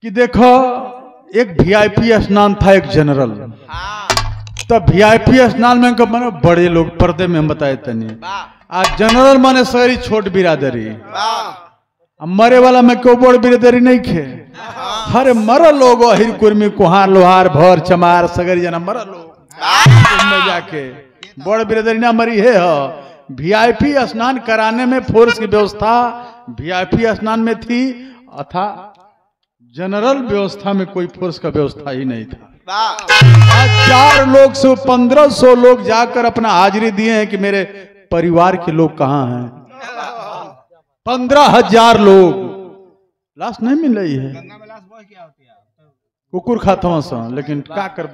कि देखो एक वीआईपी स्नान था, एक जनरल। तब वीआईपी स्नान में माने बड़े लोग पर्दे में हम बताए तनी, आज जनरल माने सारी छोट बिरादरी, मरे वाला में क्यों बड़ बिरादरी नहीं खे। हरे मर लोग हिर कुर्मी कुहार लोहार भर चमार सगरी जना मर लोग में जाके बड़ बिरादरी ना मरी है। वीआईपी स्नान कराने में फोर्स की व्यवस्था वीआईपी स्नान में थी, अथा जनरल व्यवस्था में कोई फोर्स का व्यवस्था ही नहीं था। आज 4 लोग से 1500 लोग जाकर अपना हाजिरी दिए हैं कि मेरे परिवार के लोग कहाँ हैं। 15,000 लोग लाश नहीं मिल रही है, कुकुर खाता हूँ, लेकिन क्या करब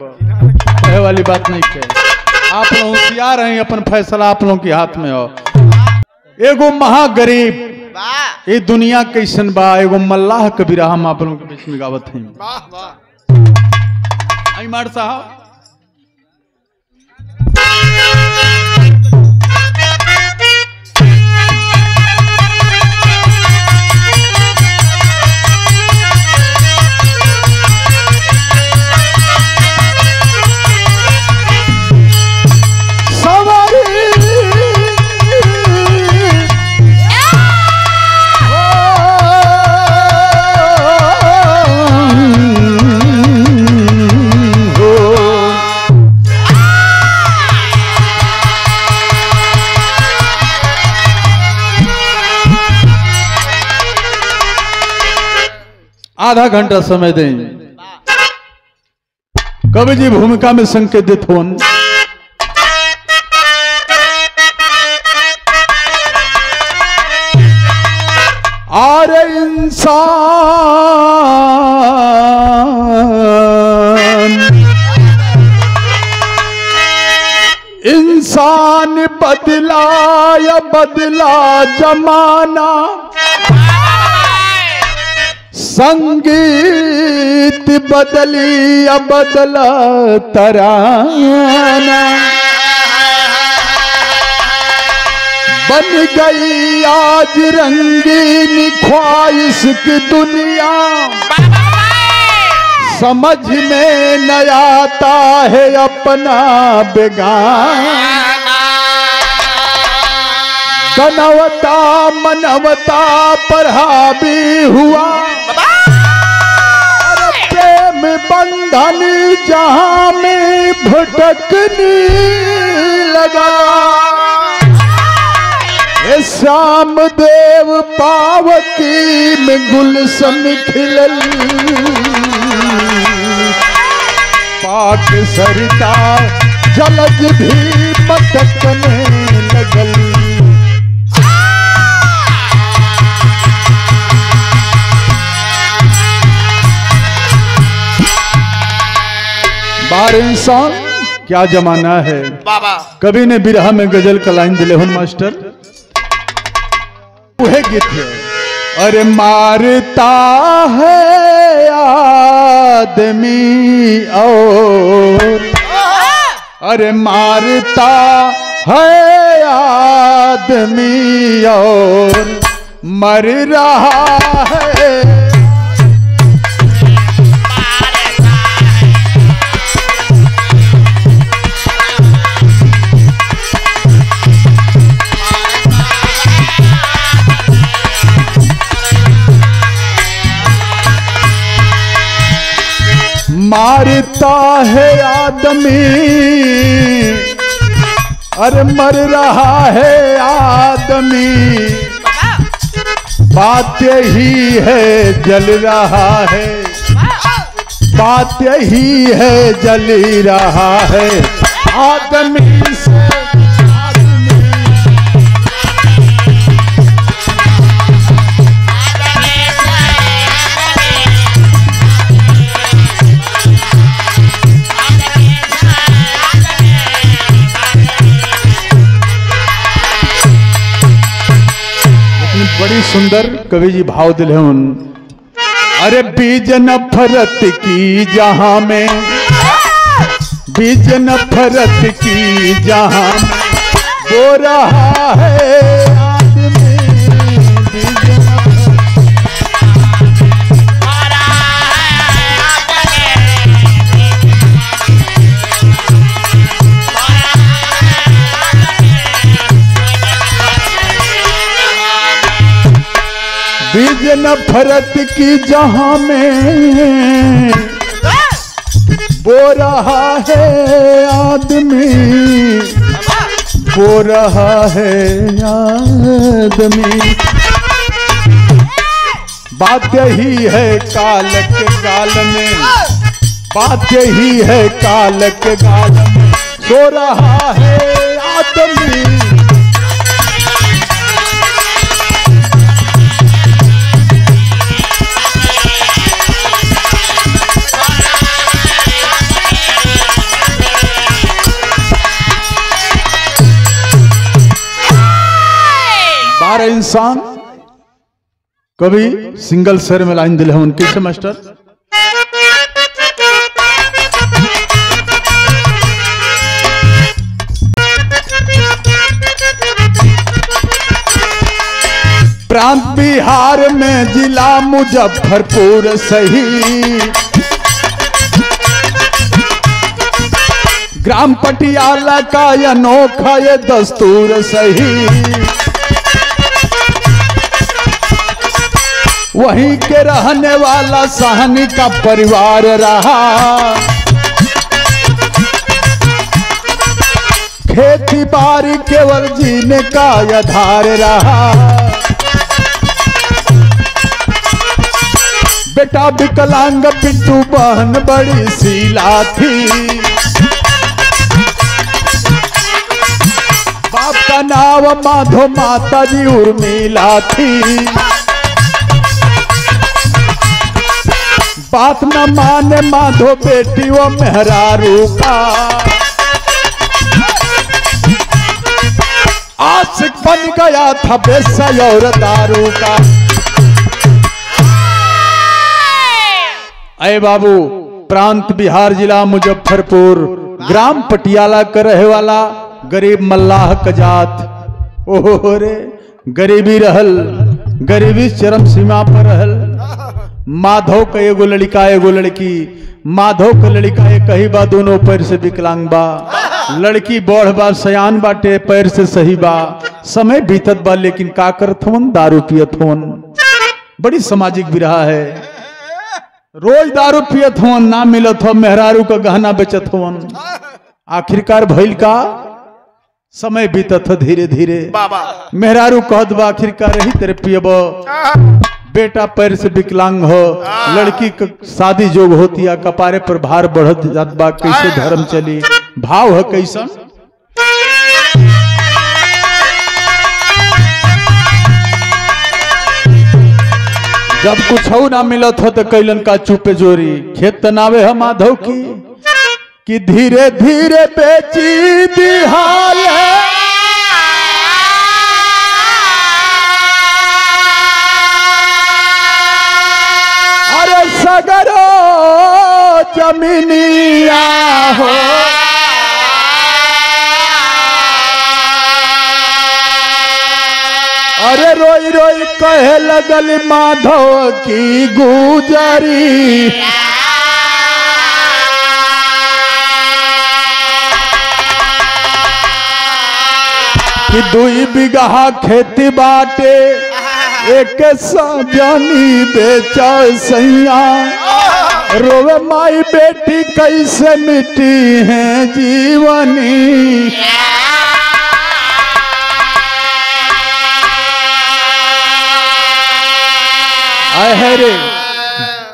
वाली बात नहीं कहे। आप लोग होशियार हैं, अपन फैसला आप लोगों के हाथ में हो। एगो महागरीब ये दुनिया कैसन बा, एगो मल्लाह कबीरा हम आप लोगों के बीच में गावत हैं। आई मार साहब आधा घंटा समय दें। कवि जी भूमिका में संकेतित हो। आरे इंसान बदला या बदला जमाना, संगीत बदली या बदला तराना, बन गई आज रंगीन ख्वाहिश की दुनिया, समझ में न आता है अपना बेगाना, तनवता मनवता पर हावी हुआ, प्रेम बंधन जहां में भटकने लगा, ये श्याम देव पावकी में गुलशन खिलल, पाक सरिता जलज भी मटकने लगल। बार इंसान क्या जमाना है। कवि ने बिरहा में गजल का लाइन दिले हुन मास्टर, वह गीत है। अरे मारता है आदमी और, अरे मारता है आदमी और मर रहा है, मारता है आदमी, अरे मर रहा है आदमी, बात यही है जल रहा है, बात यही है जल रहा है आदमी से। बड़ी सुंदर कवि जी भाव दिले उन। अरे बीज नफरत की जहां में, बीज नफरत की जहां में बो रहा है आदमी, बीज नफरत ये नफरत की जहां में वो रहा है आदमी, वो रहा है आदमी। बात यही है काल के गाल में, बात यही है काल के गाल में, सो रहा है आदमी। बारह इंसान कभी सिंगल शेर में लाइन दिले हैं उनके से मास्टर। प्रांत बिहार में जिला मुजफ्फरपुर सही, ग्राम पटियाला का अनोखा ये दस्तूर सही। वहीं के रहने वाला सहनी का परिवार रहा, खेती बाड़ी केवल जीने का आधार रहा। बेटा विकलांग पिंटू बहन बड़ी शीला थी, बाप का नाम माधो माता जी उर्मिला थी। बात न माने माधो बेटी वो मेहरारू का, आशिक बन गया था बेसा और दारू का। अय बाबू प्रांत बिहार जिला मुजफ्फरपुर ग्राम पटियाला का रहे वाला गरीब मल्लाह का जात। ओहो रे गरीबी रहल, गरीबी चरम सीमा पर रहल। माधव का एगो लड़का एगो लड़की, माधव का लड़का एक कही बा दोनों पैर से विकलांग बा, लड़की बौढ़ बा सयान बाटे पैर से सही बा। समय बीतत बा लेकिन का करत होन, दारू पियत होन। बड़ी सामाजिक विरहा है, रोज दारू पियत होन, ना मिलत हो, मेहरारू का गहना बेचत होन। आखिरकार भइल का समय बीतत हो धीरे धीरे। मेहरारू कहत बा आखिरकार ही तेरे पियब, बेटा पैर से विकलांग हो, लड़की का शादी जोग होती है, कपारे पर भार बढ़त जात बा, कैसे धर्म चली। भाव है कैसन, जब कुछ हो ना मिलत हो तो कैलन का चुपे जोरी। खेत तनावे है माधव की कि धीरे धीरे बेची दिहाल है, अरे सगरो जमीनिया हो। अरे रोई रोई कहे लगल माधव की गुजरी, कि 2 बीघा खेती बाटे एक सजनी बेचा सैया। रोवे माई बेटी कैसे मिटी है जीवनी। आए रे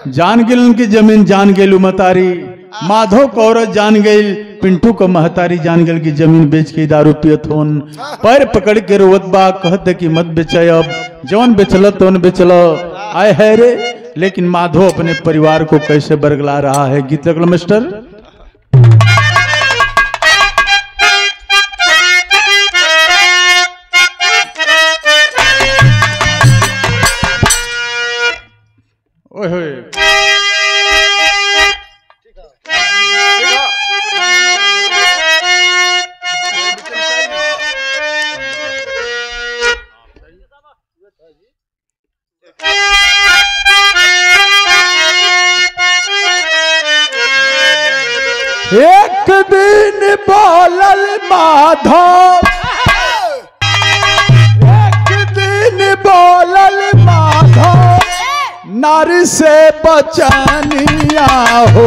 जान गेल उनकी जमीन, जान गेल मतारी। माधव को औरत जान गई, पिंटू को महतारी जान गई कि जमीन बेच के दारू पियत होन। पैर पकड़ के रोवत बा, कहते कि मत बेचे, अब जौन बेचल तौन बेचल। आए है रे, लेकिन माधव अपने परिवार को कैसे बरगला रहा है। गीत लगल मास्टर। ओए एक दिन बोलल माधव, एक दिन बोलल माधव, नारी से बचनिया हो।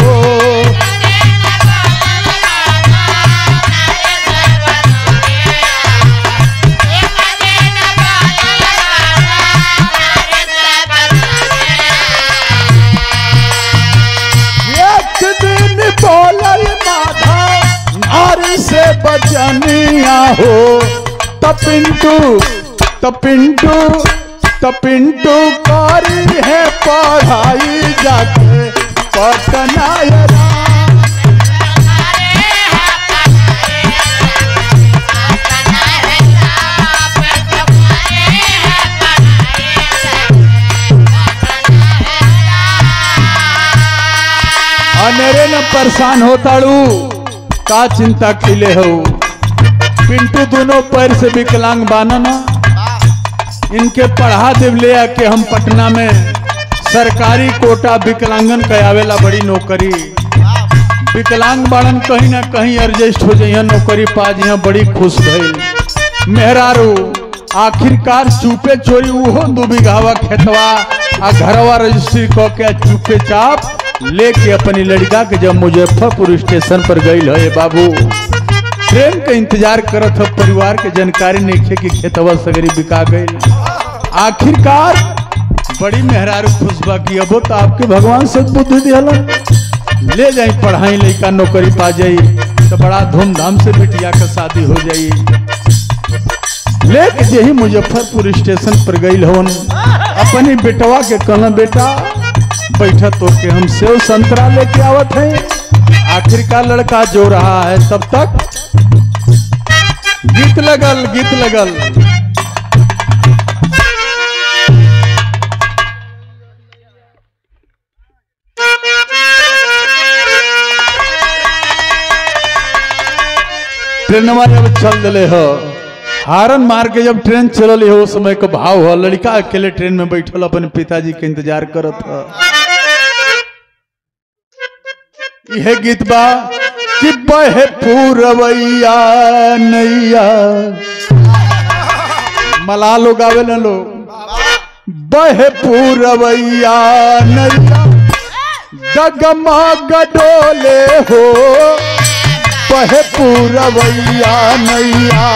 एक दिन बोलल माधा नारी से बचनिया हो। पिंटू करी है पढ़ाई जाके पटना। अनेरे न परेशान होताड़ू का चिंता खिले हो। पिंटू दोनों पैर से विकलांग बाना ना, इनके पढ़ा देव ले आके हम पटना में सरकारी कोटा विकलांगन कयावेला बड़ी नौकरी। विकलांग बाड़न कहीं ना कहीं एडजस्ट हो जाइए, नौकरी पा जाइए, बड़ी खुश भइल। मेहरारू आखिरकार चुपे चोरी उहो 2 बीघावा खेतवा आ घरवा रजिस्ट्री क के चुपे चाप लेके अपनी लड़का के जब मुजफ्फरपुर स्टेशन पर गई है बाबू, ट्रेन के इंतजार करत हो। परिवार के जानकारी नहीं थे कि खेतवा सगरी बिका गई। आखिरकार बड़ी मेहरारू खुशबा की अब तो आपके भगवान सद्बुद्धि दिला, ले जाई पढ़ाई लड़का नौकरी पा जाई तो बड़ा धूमधाम से बिटिया का शादी हो जाई। लेके यही मुजफ्फरपुर स्टेशन पर गई हवन, अपनी बेटवा के कहना बेटा बैठा तो के हम सेव संतरा लेके आवत है। आखिरकार लड़का जो रहा है तब तक गीत लगल। ट्रेनवा जब चल दिले हो, हारन मार के जब ट्रेन चलल हो, उस समय का भाव हो। लड़का अकेले ट्रेन में बैठल अपने पिताजी के इंतजार करत हो। यह गीत बा कि बहे पूरवैया नैया, मला लोग आवे न लोग। बहे पूरवैया नैया डगमग डोले हो। बहे पूरवैया नैया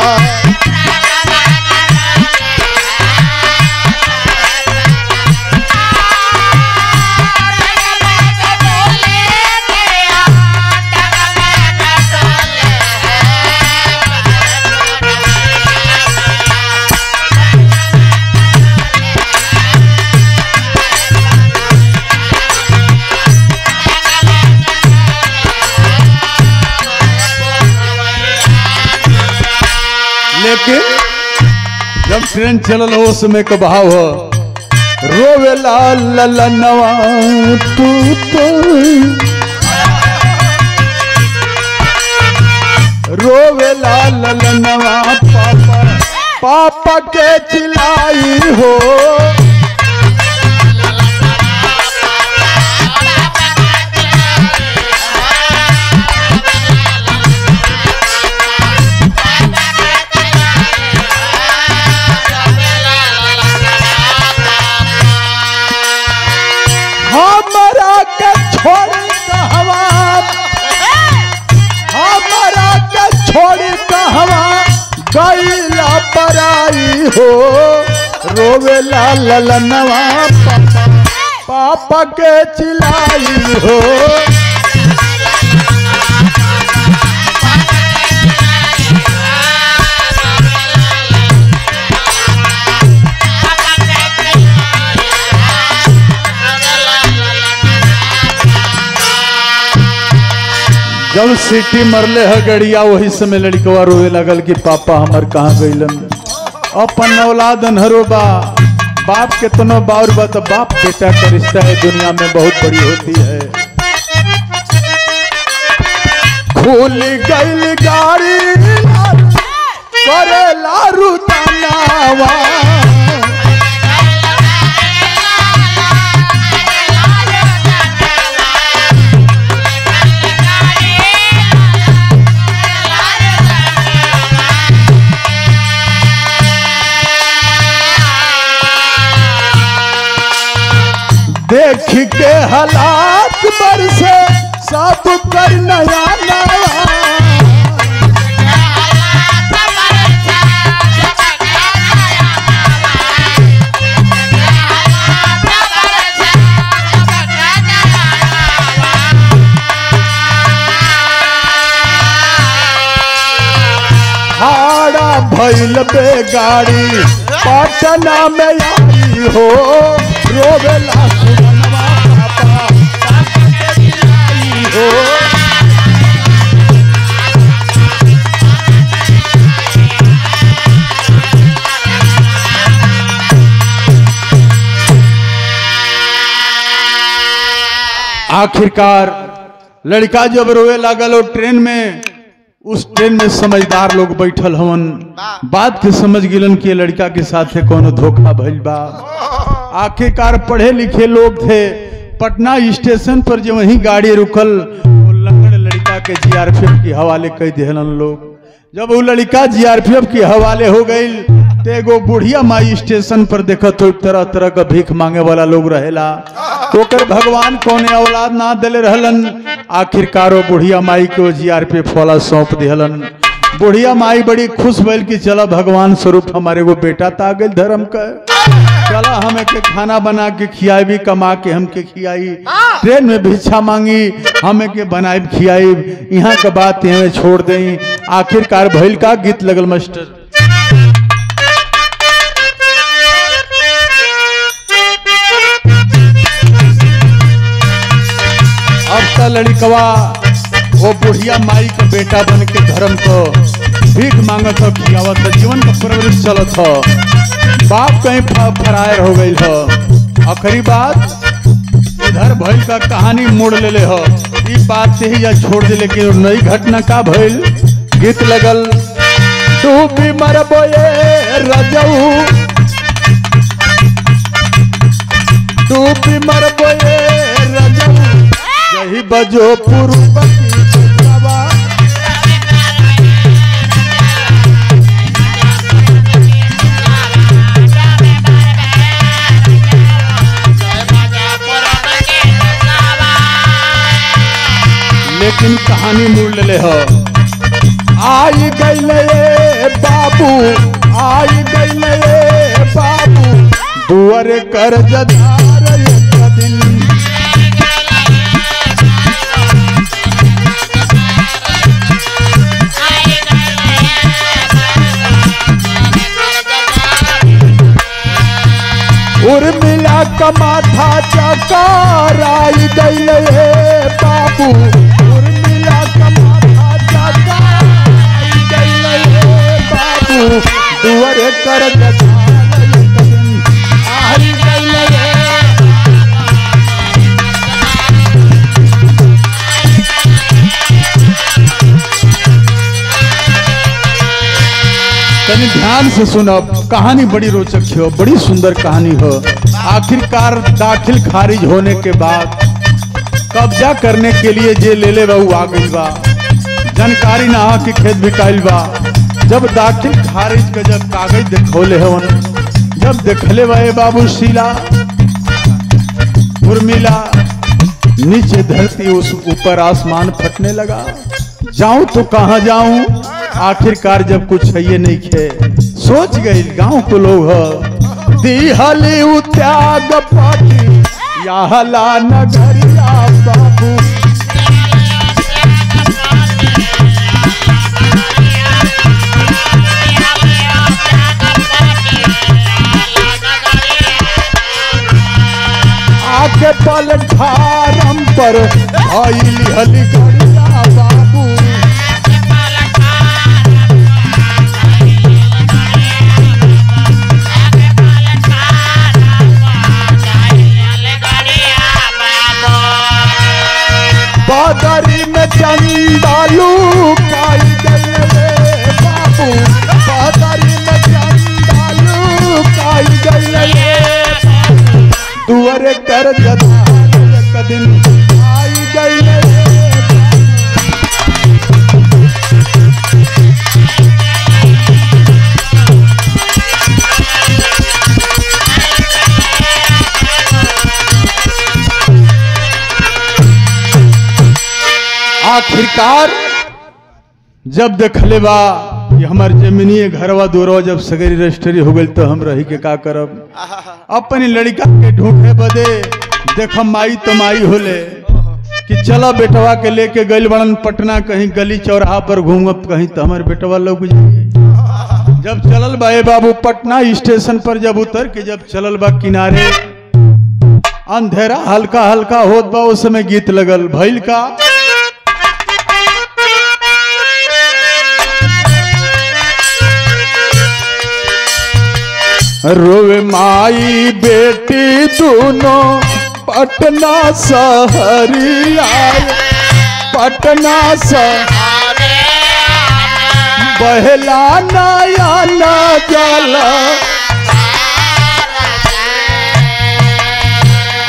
लेकिन जब ट्रेन चलल हो उस समय का भाव हो। रोवेला ललनवा तू तो, रोवेला ललनवा पापा के चिल्लाई हो। गईला पराई हो। रोवेला ललनवा पापा के चिल्लाई हो। जब सीटी मरले है गड़िया, वही समय लड़कवा रोवे लगल कि पापा हमर कहाँ गईलन। अपन औलाद अनहरो बा, बाप के तनो बाउर बा, तो बाप बेटा का रिश्ता है दुनिया में बहुत बड़ी होती है। खुल गई गाड़ी करे लारू तनावा, हालात बरसे सब कर नया नया। हाड़ा भैल बेगाड़ी पटना में आई हो रोवेला सुमनवा पापा हो। आखिरकार लड़का जब रोए लागल और ट्रेन में, उस ट्रेन में समझदार लोग बैठल हवन, बात के समझ गिलन कि लड़का के साथ कोनो धोखा भइल बा। आखिरकार पढ़े लिखे लोग थे, पटना स्टेशन पर जो वहीं गाड़ी रुकल, वो लंगड़ लड़का के जीआरपीएफ के हवाले कर दिहलन लोग। जब वो लड़का जीआरपीएफ के हवाले हो गई तो एगो बुढ़िया माई स्टेशन पर देखा तो तरह तरह का भीख मांगे वाला लोग रहेला, तो कर भगवान कौने औलाद ना दिले रहलन। आखिरकार वो बुढ़िया माई को जीआरपीएफ वाला सौंप दिहलन। बुढ़िया माई बड़ी खुश भइल कि चला भगवान स्वरूप हमारे को बेटा ता गई धर्म का, चला हमें के खाना बना के खियाई भी, कमा के हमके खियाई, ट्रेन में भिक्षा मांगी हमें के बनाई खियाई, यहाँ का बात यहाँ छोड़ दें। आखिरकार भइल का गीत लगल मास्टर। अब तो लड़कवा वो बुढ़िया माई का बेटा बन के धर्म को भीख मांगत हो, खियावत हो, जीवन का परवरिश चलत हो। बाप कहीं फरार हो गई हो। आखिरी बात इधर भइल का कहानी मोड़ ले हो, ये बात से ही या छोड़ दे, लेकिन नई घटना का भइल गीत लगल। तू भी मरबो ये रजऊ, तू भी मरबो ये रजऊ, यही बजो पूर्व लेकिन कहानी मोड़ ले हो। आई गई बाबू, आई गई बाबू, दुआर कर जदार एक दिन, उर्मिला का माथा चकार आई गई बाबू, उर्मिला का माथा चकार आई गई बाबू, दुआर कर जदार एक दिन, आई गई। तनी ध्यान से सुनो, कहानी बड़ी रोचक हो, बड़ी सुंदर कहानी हो। आखिरकार दाखिल खारिज होने के बाद कब्जा करने के लिए जे ले ले बहू आ गई बा, जानकारी ना कि खेत बिकाइल बा। जब दाखिल खारिज के जब कागज देखौले हवन, जब देखले बे बाबू शीला उर्मिला, नीचे धरती उस ऊपर आसमान फटने लगा। जाऊं तो कहाँ जाऊं, आखिरकार जब कुछ है ये नहीं खे, सोच गई गांव को लोग दिहली त्याग पाटी याहला नगरिया बाबू, आके पलठारम पर आइली हली गरिया बाबू, बादरी में चंदालू काई गई बाबू, बादरी में चंदालू काई गई, दुआरे कर जदार एक दिन आई गई। आखिरकार जब देखले बा कि हमार जमीनी घरवा दूरवा जब सगरी रजिस्ट्री हो गई तो हम रही के का करब। अपनी लड़का के ढूंढे बदे देख माई तो माई होले कि चला बेटवा के लेके गइल बड़न पटना कहीं गली चौराहा पर घूमब कहीं तो हमारे बेटवा लोग जब चलल बा ए बाबू पटना स्टेशन पर जब उतर के जब चलल बा किनारे अंधेरा हल्का हल्का होत बा उस समय गीत लगल भइल का रोवे माई बेटी दोनों पटना शहरिया पटना बहला नया न जल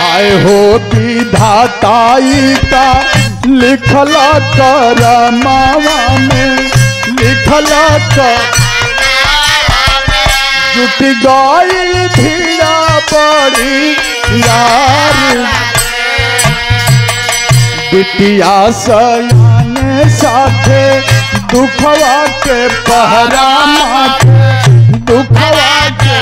आए हो विधाताई का लिखला कर मावा में लिखला कर जुट गइल भीड़ा पड़ी यार बिटिया सयान साथे दुखवा के पहरा माथे दुखवा के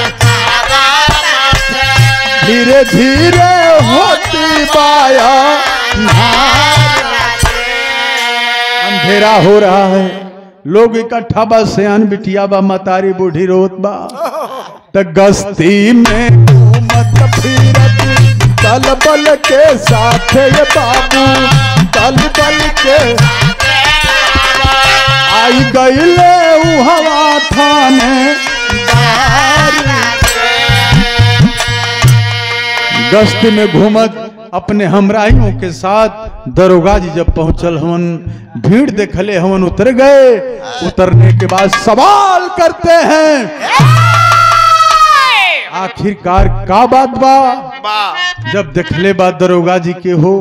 धीरे धीरे होती बाया अंधेरा हो रहा है लोग इकट्ठा बा सयान बिटिया बा मतारी बूढ़ी रोत बा त गस्ती में घूमत फिरत दल बल के साथ ये बाबू दल बल के आई गईले हवा थाने गश्त में घूमत अपने हमराइयों के साथ दरोगा जी जब पहुंचल हवन भीड़ देखले हवन उतर गए। उतरने के बाद सवाल करते हैं आखिरकार का बात बा। जब देखले बा दरोगा जी के हो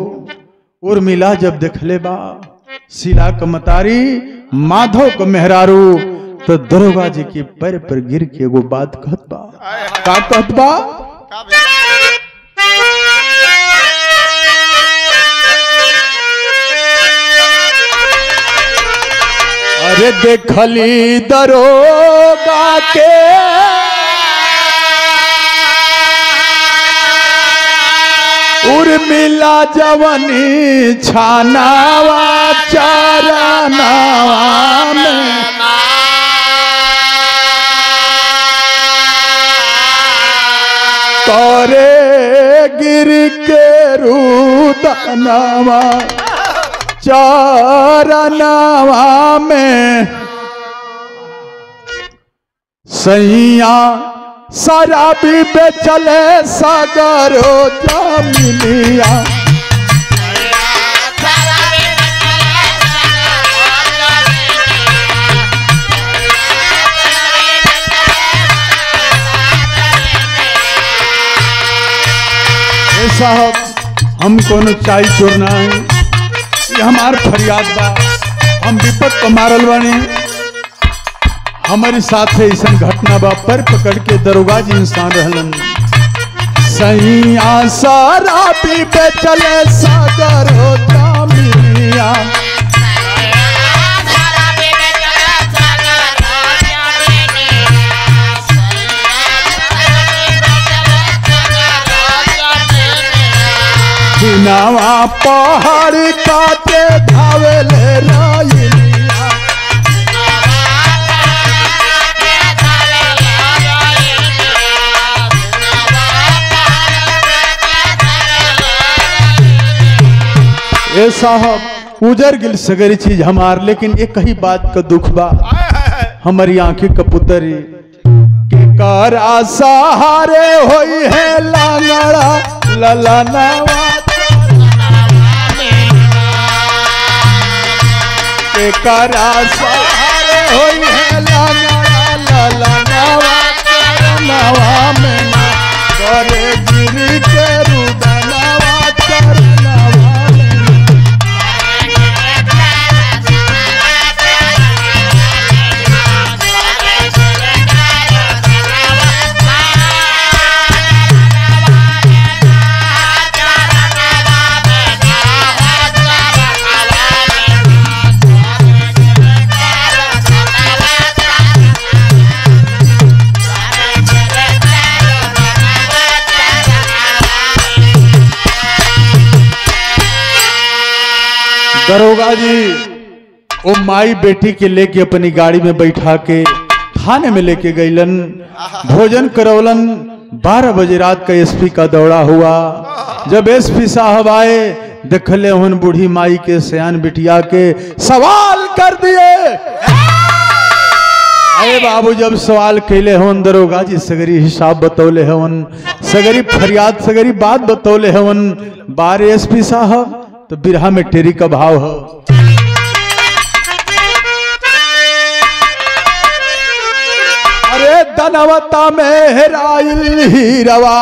उर्मिला जब देखले बा शीला का मतारी माधव का मेहरारू तो दरोगा जी के पैर पर गिर के एगो बात कहत बा का कहत बा अरे देखली दरोगा के उर्मिला जवनी छानावा चारानावा में तोरे गिर के रुदनावा चारनावा में सैया शराबी बेचले सागरो जमीनिया साहब हम कोनो चाय चोरना है ये हमार फरियाद बा हम विपत को मारल बानी हमारे साथ ऐसा घटना बा पर पकड़ के दरोगा जी इंसान रहलन सैया शराबी बेचले सागर हो जामिया नावा पहाड़ काटे धावेले रायलिया ए साहब उजर गिल सगरी चीज हमार लेकिन एक ही बात का दुख बा हमारी आंखें कपुतरी के करा सहारे होई है लांगड़ा ललनावा के करा सहारे होई है लांगड़ा ललनावा करनावा में करे गिरी के रुदनावा करनावा दरोगा जी वो माई बेटी के लेके अपनी गाड़ी में बैठा के थाने में लेके गईलन, भोजन करवलन। 12 बजे रात का एसपी का दौड़ा हुआ। जब एसपी साहब आए देखले उन बूढ़ी माई के सयान बिटिया के सवाल कर दिए। अरे बाबू जब सवाल कैले होन दरोगा जी सगरी हिसाब बतौले हवन, सगरी फरियाद सगरी बात बतौले हवन। 12 एसपी साहब तो बिरहा में टेरी का भाव हो। अरे धनवता में हेराइल हीरवा,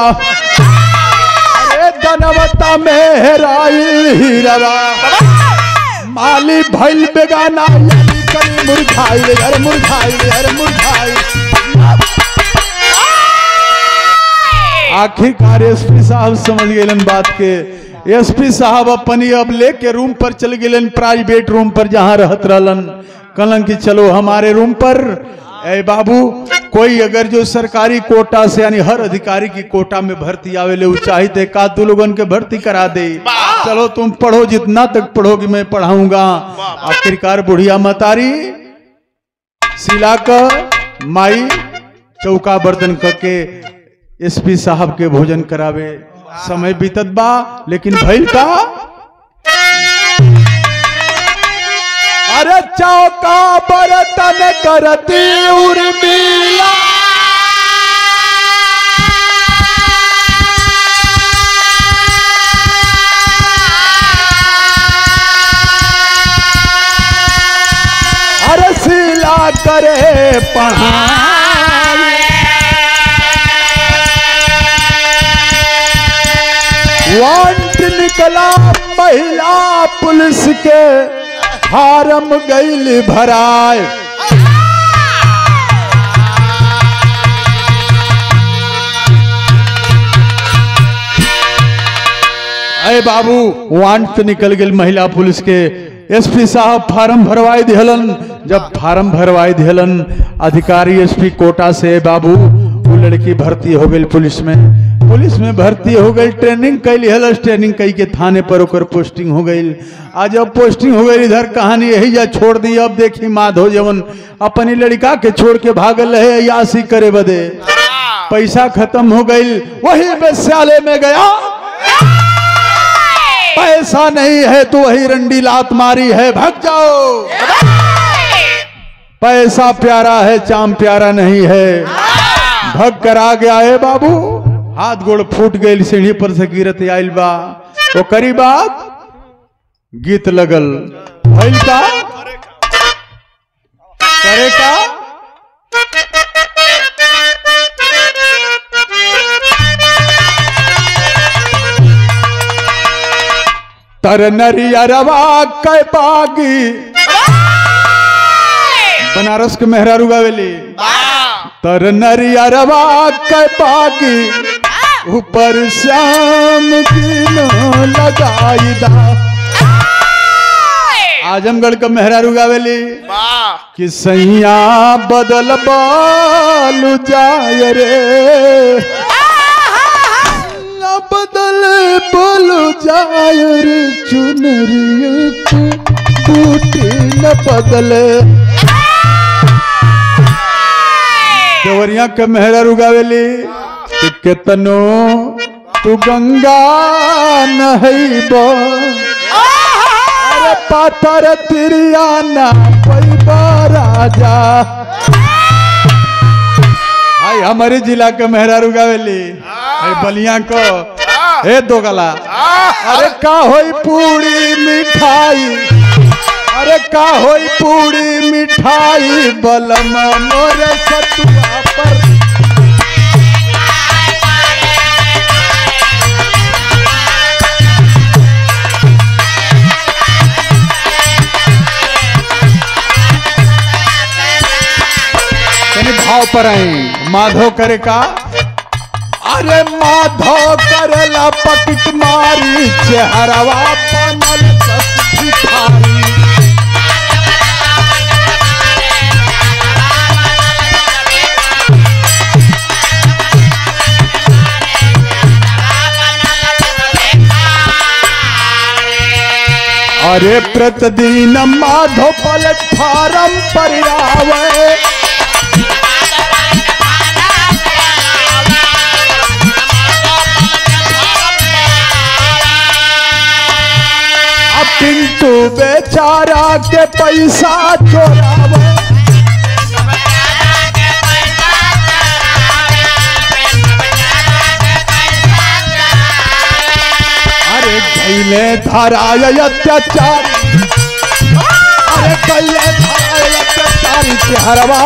अरे धनवता में हेराइल हीरवा, माली भइल बेगाना यानी कली मुरझाइल, अरे मुरझाइल, अरे मुरझाइल। आखिरकार एसपी साहब समझ गए बात के। एसपी साहब अपनी अब लेके रूम पर चल गए, प्राइवेट रूम पर जहां रहत रहलन। कहलन कि चलो हमारे रूम पर। ए बाबू कोई अगर जो सरकारी कोटा से यानी हर अधिकारी की कोटा में भर्ती आवेले वो चाहिए एक आध दो लोगन के भर्ती करा दे। चलो तुम पढ़ो, जितना तक पढ़ोगी मैं पढ़ाऊंगा। आखिरकार बुढ़िया मतारी सिला कर माई चौका बर्तन करके एसपी साहब के भोजन करावे। समय बीतत बा लेकिन भइल का, अरे चौका बर्तन करती उर्मिला, अरे सिला करे पढ़ाई। वांट निकला महिला पुलिस के फारम गईल भराए। अरे बाबू वांट निकल गई महिला पुलिस के। एसपी साहब फार्म भरवाई दिहलन। जब फार्म भरवाई दिहलन अधिकारी एसपी कोटा से बाबू वो लड़की भर्ती हो गई पुलिस में भर्ती हो गई। ट्रेनिंग कैली हल, ट्रेनिंग कई के थाने पर ओकर पोस्टिंग हो गई। आज जब पोस्टिंग हो गई इधर कहानी यही जा छोड़ दी। अब देखी माधो जवन अपनी लड़का के छोड़ के भागल है यासी करे बदे। पैसा खत्म हो गई, वही वेश्यालय में गया। पैसा नहीं है तो वही रंडी लात मारी है, भाग जाओ। पैसा प्यारा है चाम प्यारा नहीं है, भग कर आ गया है बाबू। हाथ गोड़ फूट गई, सीढ़ी पर से गिरत आइल बा। तो करी बात गीत लगल भइल का करे का। तर नरियरवा कै बागी, बनारस के मेहरारू गावेली। तर नरियरवा कै बागी, ऊपर श्याम की न लगाई दा। आजमगढ़ का मेहरारू गावेली कि सैया बदल बालू जाय रे, बदल बोलो जाय रे, चुनरी टूटी न बदले। देवरिया के मेहरारू गावेली कितनो तू गंगा नहैबो, अरे पातर तिरिया ना पैबा राजा। आई हमारे जिला के मेहरारू गावेली बलिया को हे दो गला। अरे का होई पूरी मिठाई, अरे का होई पूरी मिठाई, बलमा मोर सतुआ पर। भाव पर आई माधो करे का। अरे माधो करेला पकिट मारी, चेहरवा बनल कस भिखारी। अरे प्रतिदिन माधो प्लेटफार्म पर आवे, पिंटू बेचारा के पैसा चोरावे, अरे कैले धराय अत्याचारी, अरे कैले धराय अत्याचारी चेहरवा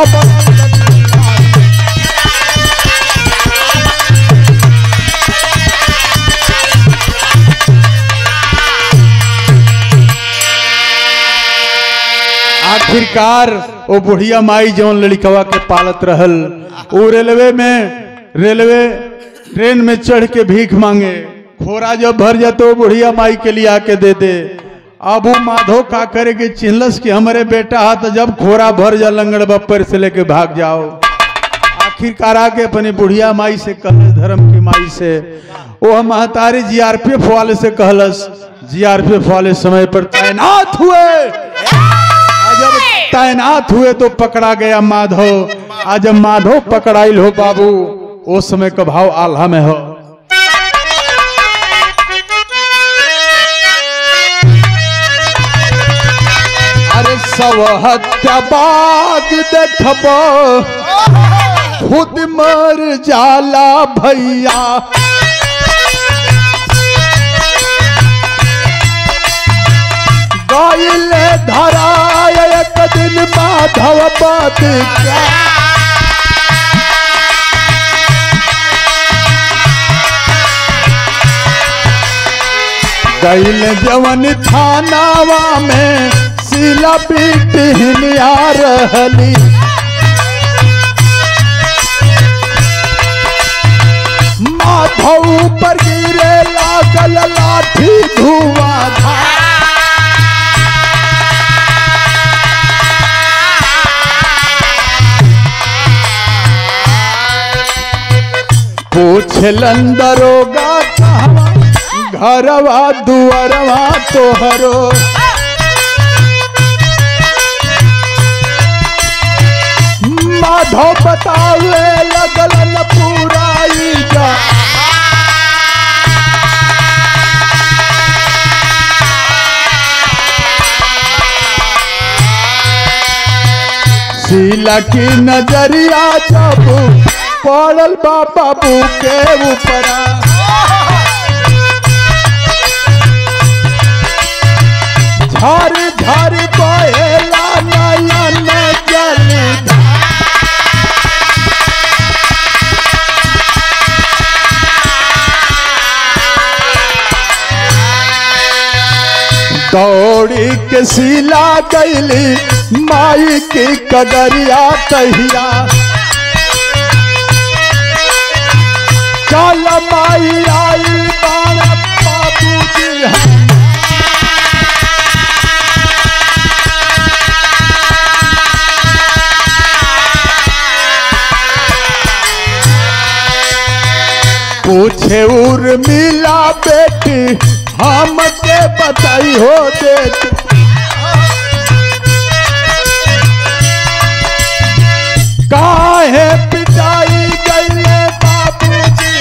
आखिरकार वो बुढ़िया माई जौन लड़कवा के पालत रहल, वो रेलवे ट्रेन में चढ़ के भीख मांगे, खोरा जब भर जाते वो बुढ़िया माई के लिए आके दे दे। अब वो माधो का करे कि चिन्हलस कि हमारे बेटा हा तो जब खोरा भर जा लंगड़ बप्पर से लेके भाग जाओ। आखिरकार आके अपनी बुढ़िया माई से कहलस, धर्म की माई से, वो महतारी जीआरपीएफ वाले से कहलस। जीआरपीएफ वाले समय पर तैनात हुए, जब तैनात हुए तो पकड़ा गया माधो। आज जब माधो पकड़ाइल हो बाबू, उस समय का भाव आल्हा में हो। अरे सब हत्या बाग देखबो, खुद मर जाला भैया, गाइले धराय एक दिन माधव बात क्या, गाइले जवन थानावा में सिला पीटिया रहली, माधव पर गिरे लागल लाठी धुआंधार, पूछलन दरोगा कहवा घरवा दुआरवा तोहरो, माधव बतावे लगलन पूरा जा, शीला की नजरिया जब पड़ल बाबू के ऊपरा, झारी झारी बहेला नयन जल, दौड़ी के शीला गईली माई की कगरिया तहिया, चल माई आई बाबा बाबूजी पूछे उर्मिला बेटी हम के बताई हो देत, काहे पिटाई गईले बाबूजी,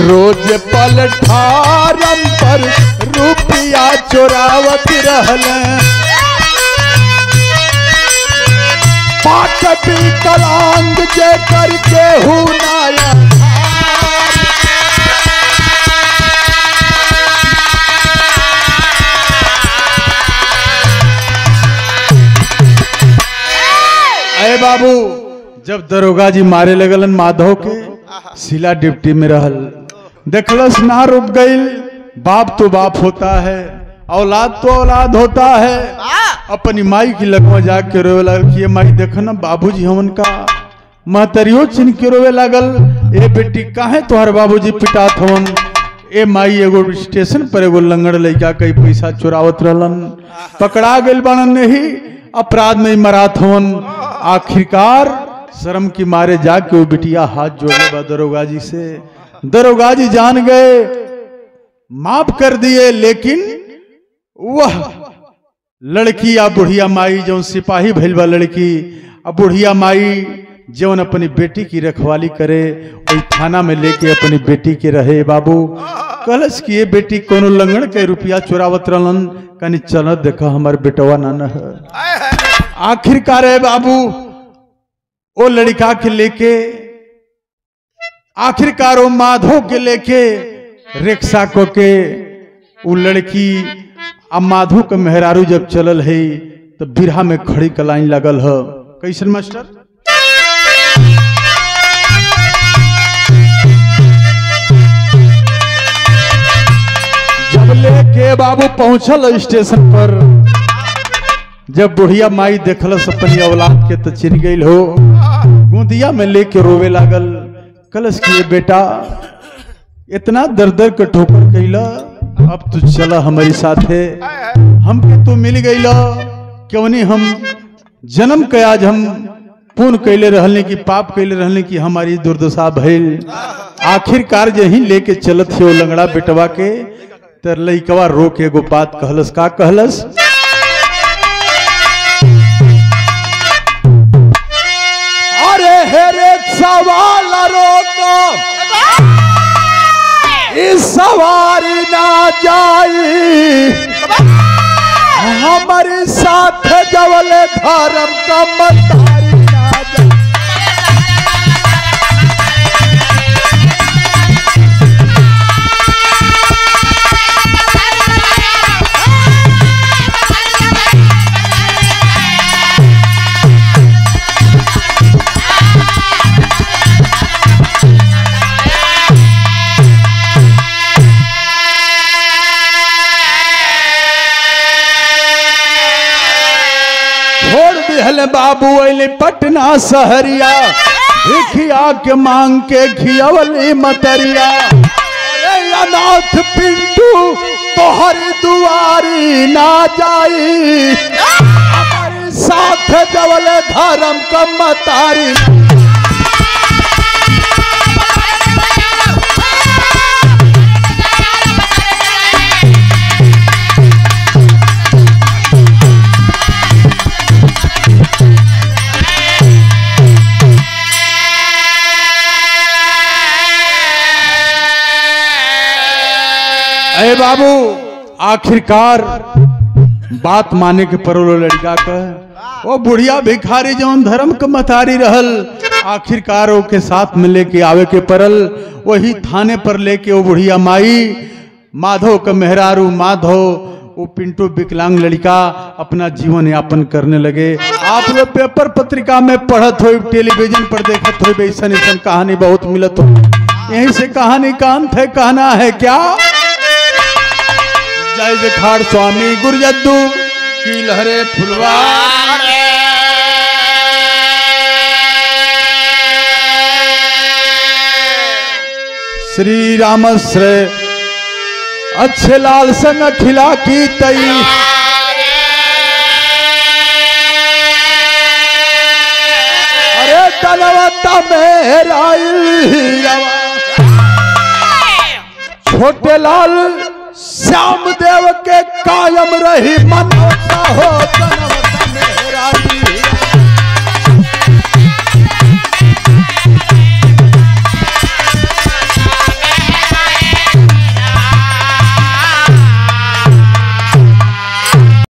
रोज प्लेटफार्म पर रुपया चोरावत रहले, पाट विकलांग जे करके हुनाया, अरे बाबू जब दरोगा जी मारे लगलन माधव के, शीला डिप्टी में रहल, देखलस ना रुक गईल। बाप तो बाप होता है, औलाद तो औलाद होता है। अपनी माई की लगवा जाके रोवे लगल कि ये माई देखो ना बाबूजी हमन का, महतरियो चिन्ह के रोवे लगल, ए बेटी काहे तोहर बाबूजी पिटात हवन। ए माई एगो स्टेशन पर एगो लंगड़ लइका कई पैसा चुरावत रहलन, पकड़ा गइल बानन, नहीं अपराध में मरात हवन। आखिरकार शर्म की मारे जाके वो बिटिया हाथ जोड़े बा दरोगा जी से। दरोगा जी जान गए, माफ कर दिए, लेकिन वह लड़की या बुढ़िया माई जो सिपाही भइल बा लड़की, अब बुढ़िया माई जौन अपनी बेटी की रखवाली करे वही थाना में लेके अपनी बेटी के रहे। बाबू कलश किए बेटी कोनो लंगड़ के रुपया चुरावत रहलन, कनी चल देखा हमार बेटवा नाना है। आखिरकार है बाबू वो लड़का के लेके, आखिरकार वो माधो के लेके रिक्शा को के वो लड़की अब माधो के मेहरारू जब चलल है तो बिरहा में खड़ी कलाइन लगल है। कैसन मास्टर? जब लेके बाबू पहुंचल स्टेशन पर, जब बुढ़िया माई देखलस अपनी औलाद के तो चिन गई हो, गोदिया में लेके रोवे लागल। कलश किए बेटा इतना दर दर के ठोकर कैला, अब तू चला हमारी साथे, हमके तू मिल गईला। क्यों नहीं हम जन्म के आज हम पुण्य कैले रहने की पाप कैले रहने की हमारी दुर्दशा भइल। आखिरकार यही लेके चलत हो लंगड़ा बेटवा के, तर लइकवा रो के एगो बात कहलस। का कहलस? अरे हेरे सवाल रोको इस सवारी ना जाई, हमारे साथ जवल धर्म का मतारी ना जाई। बाबू अली पटना सहरिया, भिखिया के मांग के घियवली मतरिया। अरे अनाथ पिंटू तोहरी दुआरी ना जाई, हमारे साथ जवल धर्म का मतारी। अरे बाबू आखिरकार बात माने के परोलो लड़का का, वो बुढ़िया भिखारी जौन धर्म के मतारी रहल, आखिरकार वो के साथ में लेके आवे के परल। वही थाने पर लेके वो बुढ़िया माई माधव का मेहरारू माधव वो पिंटू विकलांग लड़का अपना जीवन यापन करने लगे। आप लोग पेपर पत्रिका में पढ़त हो, टेलीविजन पर देखत हो, ऐसा ऐसा कहानी बहुत मिलत हो। यहीं से कहानी का अंत है, कहना है क्या? जय जखाड़ स्वामी गुरजद्दू की लहरे फुलवार। श्री रामश्रे अच्छे लाल संग खिला की तई, अरे तलवता मेरा छोटे लाल श्याम देव के कायम रही मनोता हो।